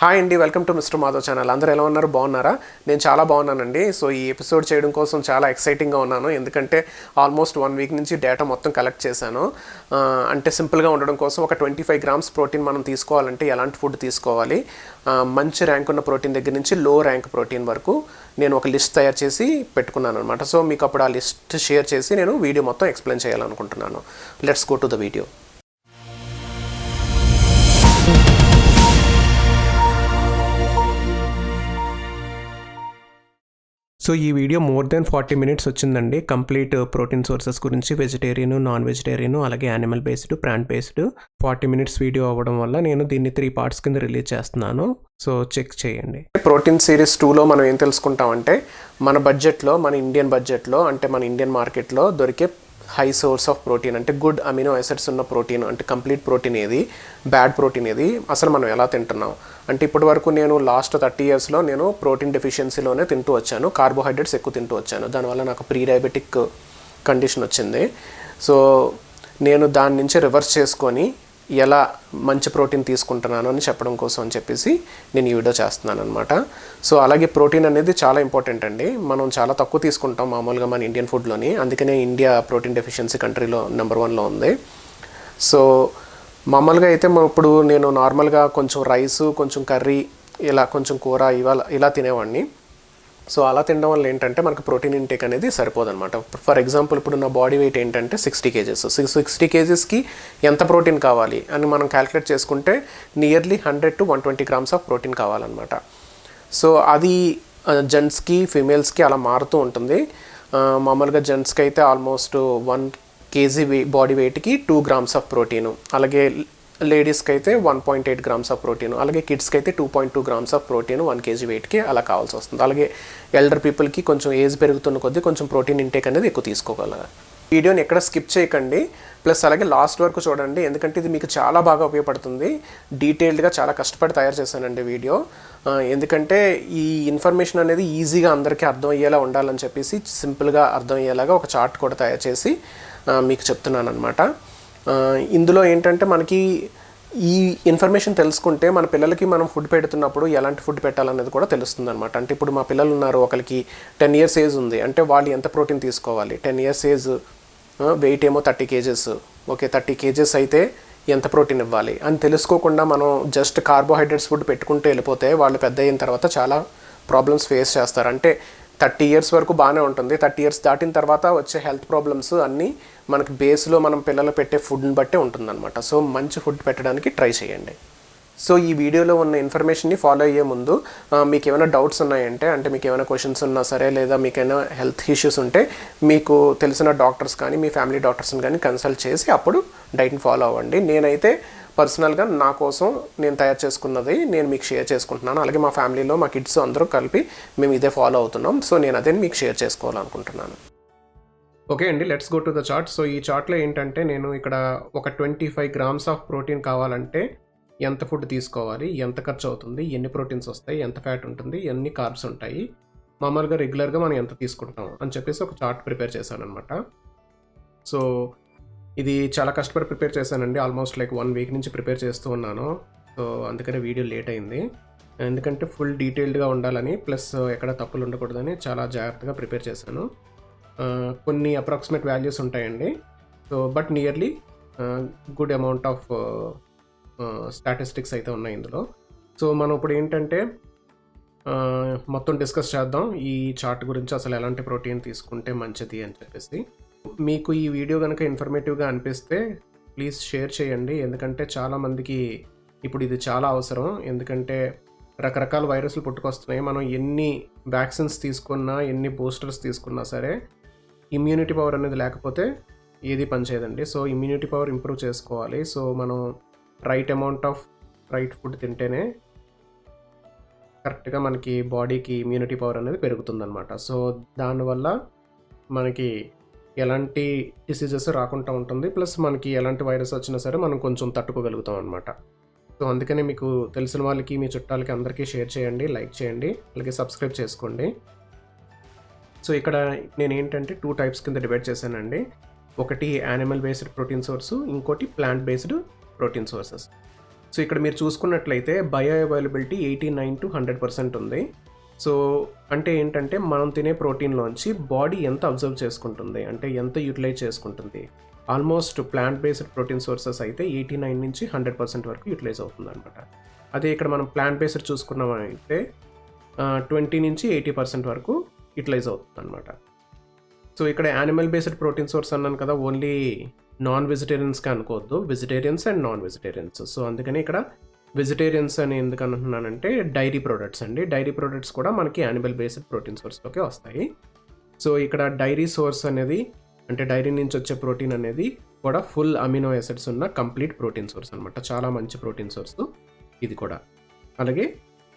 Hi అండి, welcome to mister Madhav channel. అందరూ ఎలా ఉన్నారు? బాగున్నారా? నేను చాలా బాగున్నానండి. సో ఈ ఎపిసోడ్ చేయడం కోసం చాలా ఎక్సైటింగ్గా ఉన్నాను, ఎందుకంటే ఆల్మోస్ట్ 1 వీక్ నుంచి డేటా మొత్తం కలెక్ట్ చేశాను. అంటే సింపుల్గా ఉండడం కోసం ఒక 25 గ్రామ్స్ ప్రోటీన్ మనం తీసుకోవాలంటే ఎలాంటి ఫుడ్ తీసుకోవాలి, మంచి ర్యాంక్ ఉన్న ప్రోటీన్ దగ్గర నుంచి లో ర్యాంక్ ప్రోటీన్ వరకు నేను ఒక లిస్ట్ తయారు చేసి పెట్టుకున్నాను అనమాట. సో మీకు అప్పుడు ఆ లిస్ట్ షేర్ చేసి నేను వీడియో మొత్తం ఎక్స్ప్లెయిన్ చేయాలనుకుంటున్నాను. Let's go to the video. So ఈ వీడియో మోర్ దెన్ 40 మినిట్స్ వచ్చిందండి. కంప్లీట్ ప్రోటీన్ సోర్సెస్ గురించి, వెజిటేరియన్, నాన్ వెజిటేరియన్, అలాగే animal based, plant based 40 minutes video అవ్వడం వల్ల నేను దీన్ని 3 పార్ట్స్ కింద రిలీజ్ చేస్తున్నాను. సో చెక్ చేయండి. ప్రోటీన్ సిరీస్ 2లో మనం ఏం తెలుసుకుంటామంటే, మన బడ్జెట్లో, మన ఇండియన్ బడ్జెట్లో, అంటే మన ఇండియన్ మార్కెట్లో దొరికే హై సోర్స్ ఆఫ్ ప్రోటీన్, అంటే గుడ్ అమినో యాసిడ్స్ ఉన్న ప్రోటీన్, అంటే కంప్లీట్ ప్రోటీన్ ఏది, బ్యాడ్ ప్రోటీన్ ఏది, అసలు మనం ఎలా తింటున్నాం. అంటే ఇప్పటి వరకు నేను లాస్ట్ 30 ఇయర్స్లో నేను ప్రోటీన్ డెఫిషియన్సీలోనే తింటూ వచ్చాను, కార్బోహైడ్రేట్స్ ఎక్కువ తింటూ వచ్చాను. దానివల్ల నాకు ప్రీ డయాబెటిక్ కండిషన్ వచ్చింది. సో నేను దాని నుంచి రివర్స్ చేసుకొని ఎలా మంచి ప్రోటీన్ తీసుకుంటున్నాను అని చెప్పడం కోసం అని చెప్పేసి నేను ఈ వీడియో చేస్తున్నాను అనమాట. సో అలాగే ప్రోటీన్ అనేది చాలా ఇంపార్టెంట్ అండి. మనం చాలా తక్కువ తీసుకుంటాం మామూలుగా మన ఇండియన్ ఫుడ్లోని, అందుకనే ఇండియా ప్రోటీన్ డెఫిషియన్సీ కంట్రీలో నెంబర్ 1లో ఉంది. సో మామూలుగా అయితే ఇప్పుడు నేను నార్మల్గా కొంచెం రైసు, కొంచెం కర్రీ, ఇలా కొంచెం కూర ఇలా తినేవాడిని. సో అలా తినడం వల్ల ఏంటంటే మనకు ప్రోటీన్ ఇంటేక్ అనేది సరిపోదన్నమాట. ఫర్ ఎగ్జాంపుల్ ఇప్పుడు నా బాడీ వెయిట్ ఏంటంటే 60 kgs. 60 kgsకి ఎంత ప్రోటీన్ కావాలి అని మనం క్యాలిక్యులేట్ చేసుకుంటే nearly 100 to 120 grams of protein కావాలన్నమాట. సో అది జెంట్స్కి, ఫీమేల్స్కి అలా మారుతూ ఉంటుంది. మామూలుగా జెంట్స్కి అయితే ఆల్మోస్ట్ 1 kg బాడీ వెయిట్కి 2 గ్రామ్స్ ఆఫ్ ప్రోటీను, అలాగే లేడీస్కి అయితే 1.8 గ్రామ్స్ ఆఫ్ ప్రోటీన్, అలాగే కిడ్స్కి అయితే 2.2 గ్రామ్స్ ఆఫ్ ప్రోటీన్ 1 kg వెయిట్కి అలా కావాల్సి వస్తుంది. అలాగే ఎల్డర్ పీపుల్కి కొంచెం ఏజ్ పెరుగుతున్న కొద్దీ కొంచెం ప్రోటీన్ ఇంటేక్ అనేది ఎక్కువ తీసుకోగలరు. వీడియోని ఎక్కడ స్కిప్ చేయకండి, ప్లస్ అలాగే లాస్ట్ వరకు చూడండి, ఎందుకంటే ఇది మీకు చాలా బాగా ఉపయోగపడుతుంది. డీటెయిల్డ్గా చాలా కష్టపడి తయారు చేశానండి వీడియో, ఎందుకంటే ఈ ఇన్ఫర్మేషన్ అనేది ఈజీగా అందరికీ అర్థం అయ్యేలా ఉండాలని చెప్పేసి సింపుల్గా అర్థం అయ్యేలాగా ఒక చార్ట్ కూడా తయారు చేసి మీకు చెప్తున్నాను అనమాట. ఇందులో ఏంటంటే మనకి ఈ ఇన్ఫర్మేషన్ తెలుసుకుంటే మన పిల్లలకి మనం ఫుడ్ పెడుతున్నప్పుడు ఎలాంటి ఫుడ్ పెట్టాలనేది కూడా తెలుస్తుంది అనమాట. అంటే ఇప్పుడు మా పిల్లలు ఉన్నారు, ఒకరికి 10 years ఏజ్ ఉంది, అంటే వాళ్ళు ఎంత ప్రోటీన్ తీసుకోవాలి, 10 years ఏజ్, వెయిట్ ఏమో 30 kgs, ఓకే 30 kgs అయితే ఎంత ప్రోటీన్ ఇవ్వాలి అని తెలుసుకోకుండా మనం జస్ట్ కార్బోహైడ్రేట్స్ ఫుడ్ పెట్టుకుంటూ వెళ్ళిపోతే వాళ్ళు పెద్ద అయిన తర్వాత చాలా ప్రాబ్లమ్స్ ఫేస్ చేస్తారు. అంటే 30 years వరకు బాగానే ఉంటుంది, 30 years దాటిన తర్వాత వచ్చే హెల్త్ ప్రాబ్లమ్స్ అన్నీ మనకి బేస్లో మనం పిల్లలు పెట్టే ఫుడ్ని బట్టే ఉంటుందన్నమాట. సో మంచి ఫుడ్ పెట్టడానికి ట్రై చేయండి. సో ఈ వీడియోలో ఉన్న ఇన్ఫర్మేషన్ని ఫాలో అయ్యే ముందు మీకు ఏమైనా డౌట్స్ ఉన్నాయంటే, అంటే మీకు ఏమైనా క్వశ్చన్స్ ఉన్నా సరే, లేదా మీకైనా హెల్త్ ఇష్యూస్ ఉంటే మీకు తెలిసిన డాక్టర్స్ కానీ మీ ఫ్యామిలీ డాక్టర్స్ని కానీ కన్సల్ట్ చేసి అప్పుడు డైట్ని ఫాలో అవ్వండి. నేనైతే పర్సనల్గా నా కోసం నేను తయారు చేసుకున్నది నేను మీకు షేర్ చేసుకుంటున్నాను. అలాగే మా ఫ్యామిలీలో మా కిడ్స్ అందరూ కలిపి మేము ఇదే ఫాలో అవుతున్నాం. సో నేను అదే మీకు షేర్ చేసుకోవాలనుకుంటున్నాను. ఓకే అండి, let's go to the chart. So ఈ చార్ట్లో ఏంటంటే నేను ఇక్కడ ఒక 25 గ్రామ్స్ ఆఫ్ ప్రోటీన్ కావాలంటే ఎంత ఫుడ్ తీసుకోవాలి, ఎంత ఖర్చు అవుతుంది, ఎన్ని ప్రోటీన్స్ వస్తాయి, ఎంత ఫ్యాట్ ఉంటుంది, ఎన్ని కార్బ్స్ ఉంటాయి, మామూలుగా రెగ్యులర్గా మనం ఎంత తీసుకుంటాం అని చెప్పేసి ఒక చార్ట్ ప్రిపేర్ చేశాను అనమాట. సో ఇది చాలా కష్టపడి ప్రిపేర్ చేశానండి, ఆల్మోస్ట్ లైక్ 1 వీక్ నుంచి ప్రిపేర్ చేస్తూ ఉన్నాను. సో అందుకనే వీడియో లేట్ అయింది, ఎందుకంటే ఫుల్ డీటెయిల్డ్గా ఉండాలని, ప్లస్ ఎక్కడ తప్పులు ఉండకూడదని చాలా జాగ్రత్తగా ప్రిపేర్ చేశాను. కొన్ని అప్రాక్సిమేట్ వాల్యూస్ ఉంటాయండి. So but nearly good amount of statistics అయితే ఉన్నాయి ఇందులో. సో మనం ఇప్పుడు ఏంటంటే మొత్తం డిస్కస్ చేద్దాం ఈ చార్ట్ గురించి, అసలు ఎలాంటి ప్రోటీన్ తీసుకుంటే మంచిది అని చెప్పేసి. మీకు ఈ వీడియో కనుక ఇన్ఫర్మేటివ్గా అనిపిస్తే ప్లీజ్ షేర్ చేయండి, ఎందుకంటే చాలామందికి ఇప్పుడు ఇది చాలా అవసరం. ఎందుకంటే రకరకాల వైరస్లు పుట్టుకొస్తున్నాయి, మనం ఎన్ని వ్యాక్సిన్స్ తీసుకున్నా, ఎన్ని బూస్టర్స్ తీసుకున్నా సరే ఇమ్యూనిటీ పవర్ అనేది లేకపోతే ఏది పనిచేయదండి. సో ఇమ్యూనిటీ పవర్ ఇంప్రూవ్ చేసుకోవాలి. సో మనం right amount of right food తింటేనే కరెక్ట్గా మనకి బాడీకి ఇమ్యూనిటీ పవర్ అనేది పెరుగుతుందన్నమాట. సో దానివల్ల మనకి ఎలాంటి డిసీజెస్ రాకుండా ఉంటుంది, ప్లస్ మనకి ఎలాంటి వైరస్ వచ్చినా సరే మనం కొంచెం తట్టుకోగలుగుతాం అనమాట. సో అందుకనే మీకు తెలిసిన వాళ్ళకి, మీ చుట్టాలకి అందరికీ షేర్ చేయండి, లైక్ చేయండి, అలాగే సబ్స్క్రైబ్ చేసుకోండి. సో ఇక్కడ నేను ఏంటంటే 2 types కింద డివైడ్ చేశానండి. ఒకటి యానిమల్ బేస్డ్ ప్రోటీన్ సోర్సు, ఇంకోటి plant based protein sources. So ఇక్కడ మీరు చూసుకున్నట్లయితే బయో అవైలబిలిటీ 89 to 100% ఉంది. సో అంటే ఏంటంటే మనం తినే ప్రోటీన్లోంచి బాడీ ఎంత అబ్జర్వ్ చేసుకుంటుంది, అంటే ఎంత యూటిలైజ్ చేసుకుంటుంది. Almost plant based protein sources అయితే 89 నుంచి 100% వరకు యూటిలైజ్ అవుతుంది అనమాట. అదే ఇక్కడ మనం ప్లాంట్ బేస్డ్ చూసుకున్నామైతే 20 నుంచి 80% వరకు యూటిలైజ్ అవుతుంది అనమాట. సో ఇక్కడ యానిమల్ బేస్డ్ ప్రోటీన్ సోర్స్ అన్నాను కదా, ఓన్లీ నాన్ వెజిటేరియన్స్గా అనుకోవద్దు, vegetarians and non vegetarians. So అందుకని ఇక్కడ వెజిటేరియన్స్ అని ఎందుకు అంటున్నానంటే డైరీ ప్రొడక్ట్స్ అండి. డైరీ ప్రొడక్ట్స్ కూడా మనకి యానిమల్ బేస్డ్ ప్రోటీన్ సోర్స్లోకే వస్తాయి. సో ఇక్కడ డైరీ సోర్స్ అనేది అంటే డైరీ నుంచి వచ్చే ప్రోటీన్ అనేది కూడా ఫుల్ అమినో యాసిడ్స్ ఉన్న కంప్లీట్ ప్రోటీన్ సోర్స్ అనమాట. చాలా మంచి ప్రోటీన్ సోర్స్ ఇది కూడా. అలాగే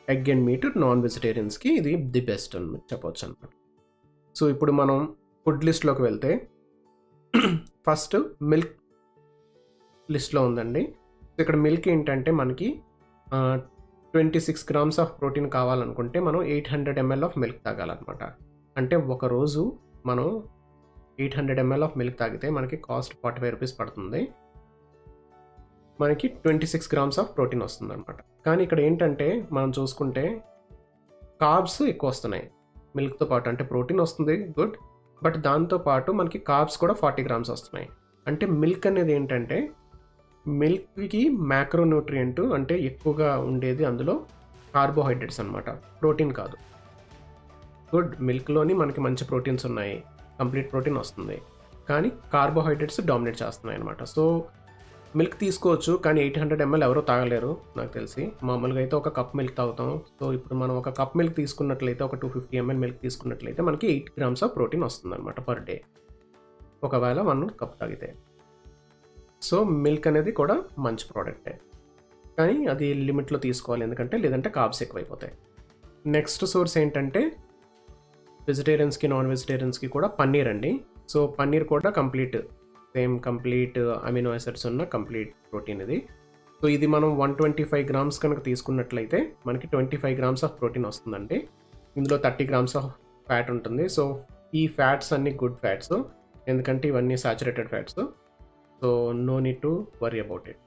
ఎగ్ అండ్ మీట్ నాన్ వెజిటేరియన్స్కి ఇది ది బెస్ట్ అని చెప్పవచ్చు అనమాట. సో ఇప్పుడు మనం ఫుడ్ లిస్ట్లోకి వెళ్తే ఫస్ట్ మిల్క్ లిస్ట్లో ఉందండి. సో ఇక్కడ మిల్క్ ఏంటంటే మనకి 26 grams ఆఫ్ ప్రోటీన్ కావాలనుకుంటే మనం 800 ml ఆఫ్ మిల్క్ తాగాలన్నమాట. అంటే ఒకరోజు మనం 800 ml ఆఫ్ మిల్క్ తాగితే మనకి కాస్ట్ 45 రూపీస్ పడుతుంది. మనకి 26 grams ఆఫ్ ప్రోటీన్ వస్తుంది అనమాట. కానీ ఇక్కడ ఏంటంటే మనం చూసుకుంటే కార్బ్స్ ఎక్కువ వస్తున్నాయి మిల్క్తో పాటు. అంటే ప్రోటీన్ వస్తుంది గుడ్, బట్ దాంతోపాటు మనకి కార్బ్స్ కూడా 40 grams వస్తున్నాయి. అంటే మిల్క్ అనేది ఏంటంటే మిల్క్కి మ్యాక్రోన్యూట్రియంట్ అంటే ఎక్కువగా ఉండేది అందులో కార్బోహైడ్రేట్స్ అనమాట, ప్రోటీన్ కాదు. గుడ్, మిల్క్లోని మనకి మంచి ప్రోటీన్స్ ఉన్నాయి, కంప్లీట్ ప్రోటీన్ వస్తుంది, కానీ కార్బోహైడ్రేట్స్ డామినేట్ చేస్తున్నాయి అనమాట. సో మిల్క్ తీసుకోవచ్చు, కానీ 800 ml ఎవరో తాగలేరు నాకు తెలిసి. మామూలుగా అయితే ఒక కప్ మిల్క్ తాగుతాం. సో ఇప్పుడు మనం ఒక కప్ మిల్క్ తీసుకున్నట్లయితే, ఒక 250 ml మిల్క్ తీసుకున్నట్లయితే మనకి 8 grams ఆఫ్ ప్రోటీన్ వస్తుంది అనమాట పర్ డే, ఒకవేళ 1 కప్ తాగితే. సో మిల్క్ అనేది కూడా మంచి ప్రోడక్టే, కానీ అది లిమిట్లో తీసుకోవాలి, ఎందుకంటే లేదంటే కార్బ్స్ ఎక్కువైపోతాయి. నెక్స్ట్ సోర్స్ ఏంటంటే వెజిటేరియన్స్కి నాన్ వెజిటేరియన్స్కి కూడా పన్నీర్ అండి. సో పన్నీర్ కూడా కంప్లీట్ అమినో యాసిడ్స్ ఉన్న కంప్లీట్ ప్రోటీన్ ఇది. సో ఇది మనం 125 grams కనుక తీసుకున్నట్లయితే మనకి 25 grams ఆఫ్ ప్రోటీన్ వస్తుందండి. ఇందులో 30 grams ఆఫ్ ఫ్యాట్ ఉంటుంది. సో ఈ ఫ్యాట్స్ అన్ని గుడ్ ఫ్యాట్స్, ఎందుకంటే ఇవన్నీ saturated fats. So no need to worry about it.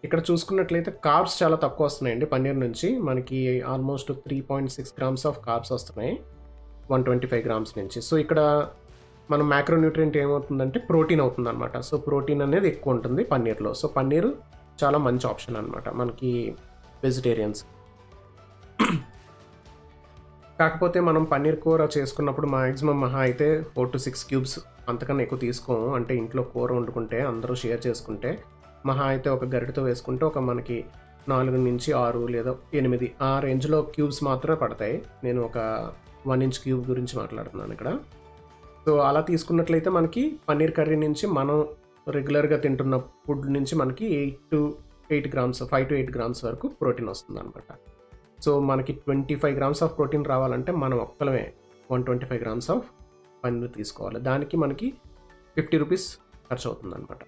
ఇక్కడ చూసుకున్నట్లయితే కార్బ్స్ చాలా తక్కువ వస్తున్నాయండి పన్నీర్ నుంచి. మనకి ఆల్మోస్ట్ 3.6 grams ఆఫ్ కార్బ్స్ వస్తున్నాయి 125 grams నుంచి. సో ఇక్కడ మనం మ్యాక్రోన్యూట్రియంట్ ఏమవుతుందంటే ప్రోటీన్ అవుతుంది అనమాట. సో ప్రోటీన్ అనేది ఎక్కువ ఉంటుంది పన్నీర్లో. సో పన్నీర్ చాలా మంచి ఆప్షన్ అనమాట మనకి వెజిటేరియన్స్. కాకపోతే మనం పన్నీర్ కూర చేసుకున్నప్పుడు మ్యాక్సిమం మహా అయితే 4 to 6 cubes, అంతకన్నా ఎక్కువ తీసుకోము. అంటే ఇంట్లో కూర వండుకుంటే అందరూ షేర్ చేసుకుంటే మహా అయితే ఒక గరిటతో వేసుకుంటే ఒక మనకి 4 నుంచి 6 లేదా 8 ఆ రేంజ్లో క్యూబ్స్ మాత్రమే పడతాయి. నేను ఒక 1 inch క్యూబ్ గురించి మాట్లాడుతున్నాను ఇక్కడ. సో అలా తీసుకున్నట్లయితే మనకి పన్నీర్ కర్రీ నుంచి మనం రెగ్యులర్గా తింటున్న ఫుడ్ నుంచి మనకి 5 to 8 grams వరకు ప్రోటీన్ వస్తుంది అనమాట. సో మనకి 25 grams ఆఫ్ ప్రోటీన్ రావాలంటే మనం ఒక్కలమే 125 grams ఆఫ్ పన్నీర్ తీసుకోవాలి. దానికి మనకి 50 రూపీస్ ఖర్చు అవుతుంది అనమాట.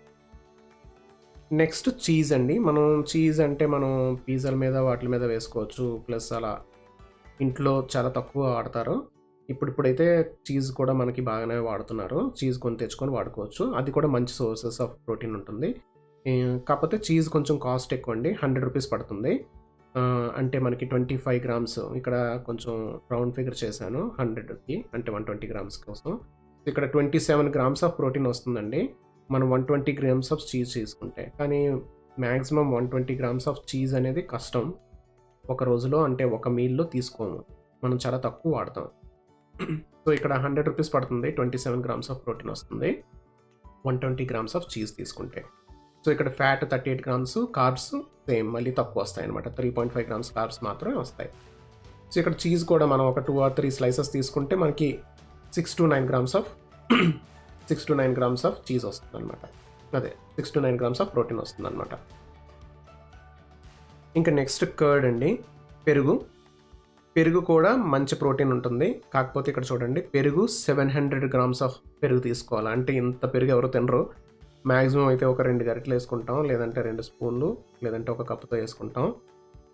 నెక్స్ట్ చీజ్ అండి. మనం చీజ్ అంటే మనం పిజ్జాల మీద వాటి మీద వేసుకోవచ్చు, ప్లస్ అలా ఇంట్లో చాలా తక్కువ వాడతారు. ఇప్పుడైతే చీజ్ కూడా మనకి బాగానే వాడుతున్నారు. చీజ్ కొని తెచ్చుకొని వాడుకోవచ్చు, అది కూడా మంచి సోర్సెస్ ఆఫ్ ప్రోటీన్ ఉంటుంది. కాకపోతే చీజ్ కొంచెం కాస్ట్ ఎక్కువ అండి, 100 రూపీస్ పడుతుంది. అంటే మనకి 25 grams, ఇక్కడ కొంచెం రౌండ్ ఫిగర్ చేశాను 100కి, అంటే 120 grams కోసం. ఇక్కడ 27 grams ఆఫ్ ప్రోటీన్ వస్తుందండి మనం 120 grams ఆఫ్ చీజ్ తీసుకుంటే. కానీ మ్యాక్సిమం 120 grams ఆఫ్ చీజ్ అనేది కష్టం ఒక రోజులో, అంటే ఒక మీల్లో తీసుకోము, మనం చాలా తక్కువ వాడతాం. సో ఇక్కడ 100 రూపీస్ పడుతుంది, 27 grams ఆఫ్ ప్రోటీన్ వస్తుంది 120 grams ఆఫ్ చీజ్ తీసుకుంటే. సో ఇక్కడ ఫ్యాట్ 38 grams, కార్బ్స్ సేమ్ మళ్ళీ తక్కువ వస్తాయి అనమాట, 3.5 grams కార్బ్స్ మాత్రమే వస్తాయి. సో ఇక్కడ చీజ్ కూడా మనం ఒక 2 or 3 slices తీసుకుంటే మనకి 6 to 9 grams ఆఫ్ చీజ్ వస్తుంది అనమాట. అదే 6 to 9 grams ఆఫ్ ప్రోటీన్ వస్తుంది అనమాట. ఇంకా నెక్స్ట్ కర్డ్ అండి, పెరుగు కూడా మంచి ప్రోటీన్ ఉంటుంది. కాకపోతే ఇక్కడ చూడండి, పెరుగు 700 grams ఆఫ్ పెరుగు తీసుకోవాలి. అంటే ఇంత పెరుగు ఎవరు తినరు. మ్యాక్సిమం అయితే ఒక 2 గరిటెలు వేసుకుంటాం, లేదంటే 2 స్పూన్లు, లేదంటే ఒక కప్పుతో వేసుకుంటాం.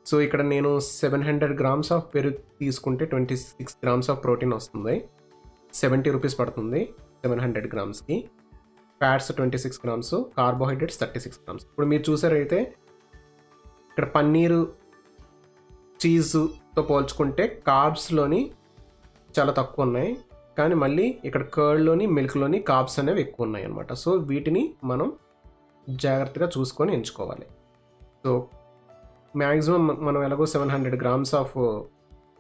సో ఇక్కడ నేను 700 grams ఆఫ్ పెరుగు తీసుకుంటే 26 grams ఆఫ్ ప్రోటీన్ వస్తుంది, 70 రూపీస్ పడుతుంది 700 gramsకి. Fats 26 grams, carbohydrates 36 grams. ఇప్పుడు మీరు చూసారైతే ఇక్కడ పన్నీరు చీజ్తో పోల్చుకుంటే కార్బ్స్లోని చాలా తక్కువ ఉన్నాయి, కానీ మళ్ళీ ఇక్కడ కర్డ్లోని మిల్క్లోని కార్బ్స్ అనేవి ఎక్కువ ఉన్నాయి అన్నమాట. సో వీటిని మనం జాగ్రత్తగా చూసుకొని ఎంచుకోవాలి. సో మ్యాక్సిమం మనం ఎలాగో 700 grams ఆఫ్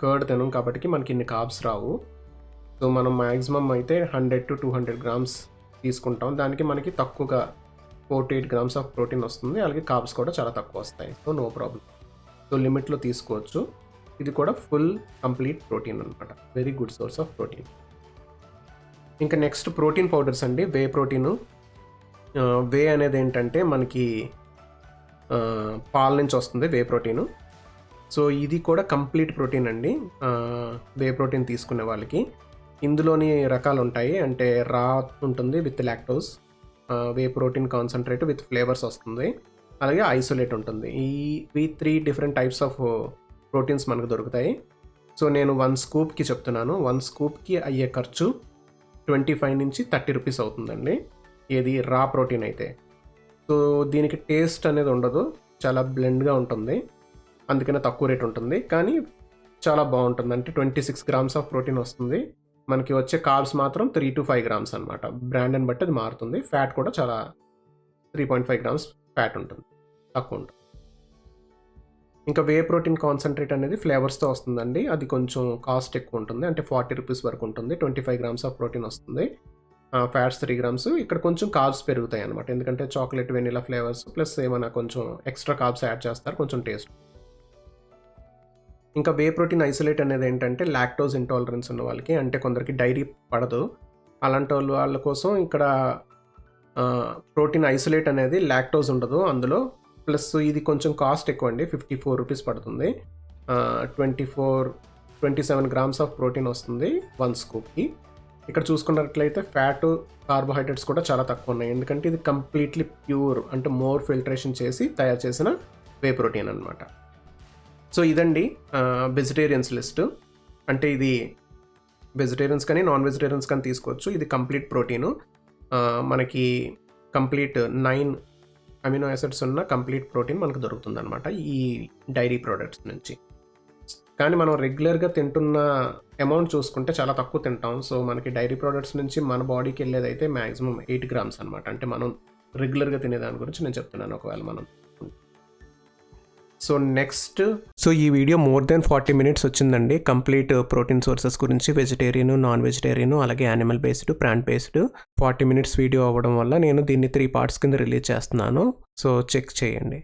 కర్డ్ తినం కాబట్టి మనకి ఇన్ని కార్బ్స్ రావు. సో మనం మ్యాక్సిమం అయితే 100 to 200 grams తీసుకుంటాం. దానికి మనకి తక్కువగా 4 to 8 grams ఆఫ్ ప్రోటీన్ వస్తుంది, అలాగే కార్బ్స్ కూడా చాలా తక్కువ వస్తాయి. So no problem. సో లిమిట్లో తీసుకోవచ్చు. ఇది కూడా ఫుల్ కంప్లీట్ ప్రోటీన్ అనమాట, very good source of protein. ఇంకా నెక్స్ట్ ప్రోటీన్ పౌడర్స్ అండి. Whey protein. వే అనేది ఏంటంటే మనకి పాల నుంచి వస్తుంది వే ప్రోటీను. సో ఇది కూడా కంప్లీట్ ప్రోటీన్ అండి. వే ప్రోటీన్ తీసుకునే వాళ్ళకి ఇందులోని రకాలు ఉంటాయి. అంటే రా ఉంటుంది with lactose, whey protein concentrate with flavours వస్తుంది, అలాగే ఐసోలేట్ ఉంటుంది. ఈ 3 డిఫరెంట్ టైప్స్ ఆఫ్ ప్రోటీన్స్ మనకు దొరుకుతాయి. సో నేను 1 స్కూప్కి చెప్తున్నాను. 1 స్కూప్కి అయ్యే ఖర్చు 25 నుంచి 30 రూపీస్ అవుతుందండి, ఏది రా ప్రోటీన్ అయితే. సో దీనికి టేస్ట్ అనేది ఉండదు, చాలా బ్లెండ్గా ఉంటుంది, అందుకనే తక్కువ రేట్ ఉంటుంది, కానీ చాలా బాగుంటుంది. అంటే 26 grams ఆఫ్ ప్రోటీన్ వస్తుంది. మనకి వచ్చే కార్బ్స్ మాత్రం 3 to 5 grams అనమాట. బ్రాండ్ని బట్టి అది మారుతుంది. ఫ్యాట్ కూడా చాలా 3.5 grams ఫ్యాట్ ఉంటుంది, తక్కువ ఉంటుంది. ఇంకా వే ప్రోటీన్ కాన్సన్ట్రేట్ అనేది ఫ్లేవర్స్తో వస్తుందండి. అది కొంచెం కాస్ట్ ఎక్కువ ఉంటుంది, అంటే 40 రూపీస్ వరకు ఉంటుంది. 25 grams ఆఫ్ ప్రోటీన్ వస్తుంది, ఫ్యాట్స్ 3 grams. ఇక్కడ కొంచెం కార్బ్స్ పెరుగుతాయి అనమాట, ఎందుకంటే చాక్లెట్ వెనిలా ఫ్లేవర్స్ ప్లస్ ఏమైనా కొంచెం ఎక్స్ట్రా కార్బ్స్ యాడ్ చేస్తారు, కొంచెం టేస్ట్. ఇంకా వే ప్రోటీన్ ఐసోలేట్ అనేది ఏంటంటే లాక్టోజ్ ఇంటాలరెన్స్ ఉన్న వాళ్ళకి, అంటే కొందరికి డైరీ పడదు, అలాంటి వాళ్ళ కోసం ఇక్కడ ప్రోటీన్ ఐసోలేట్ అనేది లాక్టోజ్ ఉండదు అందులో. ప్లస్ ఇది కొంచెం కాస్ట్ ఎక్కువ అండి, 54 రూపీస్ పడుతుంది. 27 grams ఆఫ్ ప్రోటీన్ వస్తుంది 1 స్కూప్కి. ఇక్కడ చూసుకున్నట్లయితే ఫ్యాట్, కార్బోహైడ్రేట్స్ కూడా చాలా తక్కువ ఉన్నాయి, ఎందుకంటే ఇది కంప్లీట్లీ ప్యూర్, అంటే మోర్ ఫిల్టరేషన్ చేసి తయారు చేసిన వే ప్రోటీన్ అనమాట. సో ఇదండి వెజిటేరియన్స్ లిస్ట్. అంటే ఇది వెజిటేరియన్స్ కానీ నాన్ వెజిటేరియన్స్ కానీ తీసుకోవచ్చు. ఇది కంప్లీట్ ప్రోటీను, మనకి కంప్లీట్ 9 అమినో యాసిడ్స్ ఉన్న కంప్లీట్ ప్రోటీన్ మనకు దొరుకుతుంది అనమాట ఈ డైరీ ప్రోడక్ట్స్ నుంచి. కానీ మనం రెగ్యులర్గా తింటున్న అమౌంట్ చూసుకుంటే చాలా తక్కువ తింటాం. సో మనకి డైరీ ప్రోడక్ట్స్ నుంచి మన బాడీకి వెళ్ళేదైతే మ్యాక్సిమం 8 grams అనమాట. అంటే మనం రెగ్యులర్గా తినేదాని గురించి నేను చెప్తున్నాను, ఒకవేళ మనం. సో ఈ వీడియో మోర్ దెన్ 40 minutes వచ్చిందండి. కంప్లీట్ ప్రోటీన్ సోర్సెస్ గురించి వెజిటేరియన్, నాన్ వెజిటేరియన్, అలాగే animal based, plant based 40 minutes video అవ్వడం వల్ల నేను దీన్ని 3 parts కింద రిలీజ్ చేస్తున్నాను. సో చెక్ చేయండి.